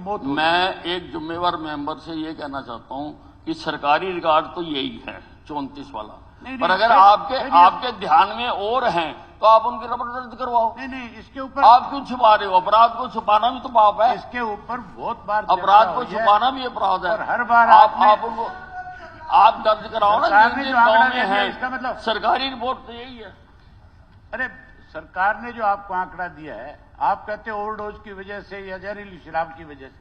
मौत हो। मैं एक जिम्मेवार मेंबर से ये कहना चाहता हूँ कि सरकारी रिकॉर्ड तो यही है 34 वाला, पर अगर आपके ध्यान में और हैं तो आप उनकी रिपोर्ट दर्ज करवाओ। नहीं, इसके ऊपर आप क्यों छुपा रहे हो? अपराध को छुपाना भी तो पाप है। इसके ऊपर बहुत बार अपराध को छुपाना भी अपराध है। और हर बार आप उनको आप दर्ज कराओ ना, जिन जिन गाँव में है। इसका मतलब सरकारी रिपोर्ट तो यही है। अरे सरकार ने जो आपको आंकड़ा दिया है, आप कहते हैं ओवरडोज की वजह से या जहरीली शराब की वजह से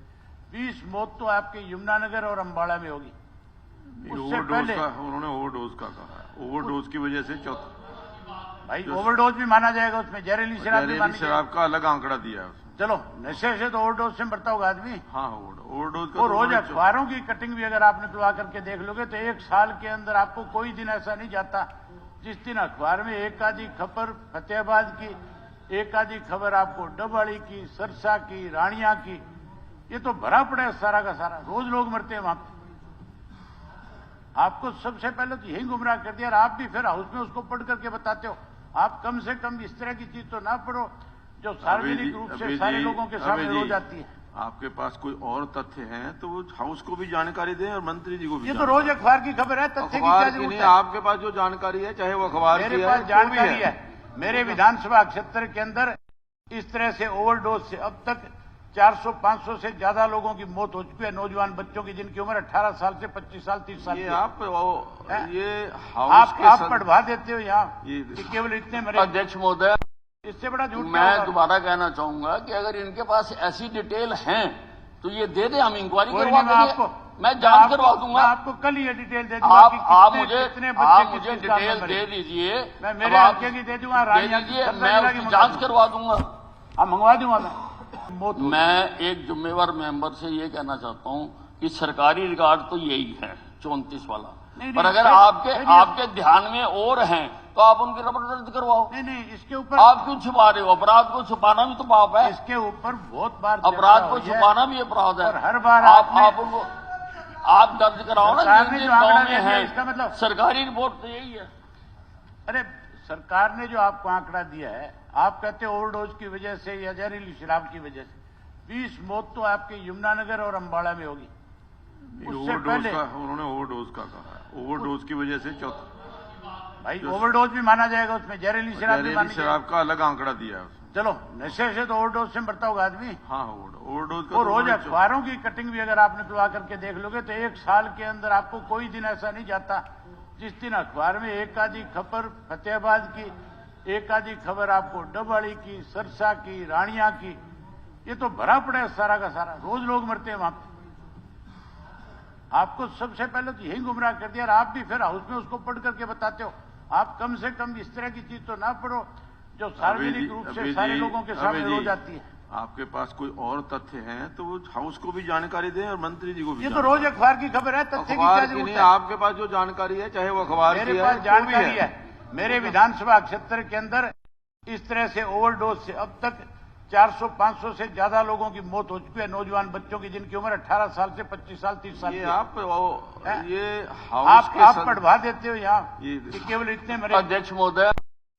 20 मौत तो आपके यमुनानगर और अंबाला में होगी। उससे पहले उन्होंने ओवरडोज का कहा है, ओवरडोज की वजह से भाई ओवरडोज भी माना जाएगा, उसमें जहरीली शराब भी मानी शराब का अलग आंकड़ा दिया है। चलो नशे से तो ओवरडोज से मरता होगा आदमी। हाँ, ओवरडोज का वो रोज अखबारों की कटिंग भी अगर आपने तुलवा करके देख लोगे तो एक साल के अंदर आपको कोई दिन ऐसा नहीं जाता जिस दिन अखबार में एक आधी खबर फतेहाबाद की, एक आधी खबर आपको डबवाड़ी की, सरसा की, रानिया की, ये तो भरा पड़ा है सारा का सारा। रोज लोग मरते हैं वहां पे। आपको सबसे पहले तो यही गुमराह कर दिया और आप भी फिर हाउस में उसको पढ़ करके बताते हो। आप कम से कम इस तरह की चीज तो ना पढ़ो जो सार्वजनिक रूप से सारे लोगों के सामने रोज आती है। आपके पास कोई और तथ्य हैं तो वो हाउस को भी जानकारी दें और मंत्री जी को भी। ये तो रोज अखबार की खबर है, तथ्य की क्या जरूरत है? आपके पास जो जानकारी है, चाहे वो अखबार मेरे पास जानकारी है। मेरे विधानसभा क्षेत्र के अंदर इस तरह से ओवरडोज से अब तक 400-500 से ज्यादा लोगों की मौत हो चुकी है, नौजवान बच्चों की जिनकी उम्र 18 साल से 25 साल 30 साल की। आप पढ़वा देते हो यहाँ कि केवल इतने मरे। अध्यक्ष महोदय, इससे बड़ा झूठ मैं दोबारा कहना चाहूंगा कि अगर इनके पास ऐसी डिटेल हैं तो ये दे दे, हम इंक्वायरी करवा देंगे। मैं जांच करवा दूंगा। आपको कल ही ये डिटेल दे दूंगा। आप मुझे डिटेल दे दीजिए, मैं मेरे हल्के की दे दूंगा, रानिया की मैं उसकी जांच करवा दूंगा। आप मंगवा दूंगा मैं एक जिम्मेवार मेंबर से ये कहना चाहता हूँ कि सरकारी रिकॉर्ड तो यही है 34 वाला, पर अगर आपके ध्यान में और हैं तो आप उनकी रिपोर्ट दर्ज करवाओ। नहीं, इसके ऊपर आप क्यों छुपा रहे हो? अपराध को छुपाना भी तो पाप है। इसके ऊपर बहुत बार अपराध को छुपाना भी अपराध है। और हर बार आप दर्ज कराओ ना, जिन जिन गाँव में है। इसका मतलब सरकारी रिपोर्ट तो यही है। अरे सरकार ने जो आपको आंकड़ा दिया है, आप कहते हैं ओवरडोज की वजह से या जहरीली शराब की वजह से 20 मौत तो आपके यमुनानगर और अंबाला में होगी। उससे पहले उन्होंने ओवरडोज का कहा है, ओवरडोज की वजह से भाई ओवरडोज भी माना जाएगा, उसमें जहरीली शराब भी मानी जाएगी। शराब का अलग आंकड़ा दिया है। चलो नशे से तो ओवरडोज से मरता होगा आदमी। हाँ, ओवरडोज का वो रोज अखबारों की कटिंग भी अगर आपने तुलवा करके देख लोगे तो एक साल के अंदर आपको कोई दिन ऐसा नहीं जाता जिस दिन अखबार में एक आधी खबर फतेहाबाद की, एक आधी खबर आपको डबवाड़ी की, सरसा की, रानिया की, ये तो भरा पड़ा है सारा का सारा। रोज लोग मरते हैं वहां पे। आपको सबसे पहले तो यही गुमराह कर दिया और आप भी फिर हाउस में उसको पढ़ करके बताते हो। आप कम से कम इस तरह की चीज तो ना पढ़ो जो सार्वजनिक रूप से सारे लोगों के सामने रोज आती है। आपके पास कोई और तथ्य हैं तो वो हाउस को भी जानकारी दें और मंत्री जी को भी। ये तो रोज अखबार की खबर है, तथ्य की क्या जरूरत है? आपके पास जो जानकारी है, चाहे वो अखबार मेरे पास जानकारी है। मेरे विधानसभा क्षेत्र के अंदर इस तरह से ओवरडोज से अब तक 400-500 से ज्यादा लोगों की मौत हो चुकी है, नौजवान बच्चों की जिनकी उम्र 18 साल से 25 साल 30 साल की। आप पढ़वा देते हो यहाँ कि केवल इतने मरे। अध्यक्ष महोदय,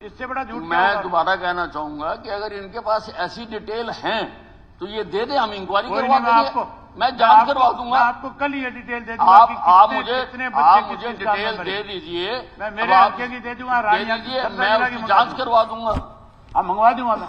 इससे बड़ा झूठ मैं दोबारा कहना चाहूंगा कि अगर इनके पास ऐसी डिटेल हैं तो ये दे दे, हम इंक्वायरी करवा देंगे। मैं जांच करवा दूंगा। आपको कल ही ये डिटेल दे दूंगा। आप मुझे डिटेल दे दीजिए, मैं मेरे हल्के की दे दूंगा, रानिया की, मैं उसकी जांच करवा दूंगा। आप मंगवा दूंगा मैं।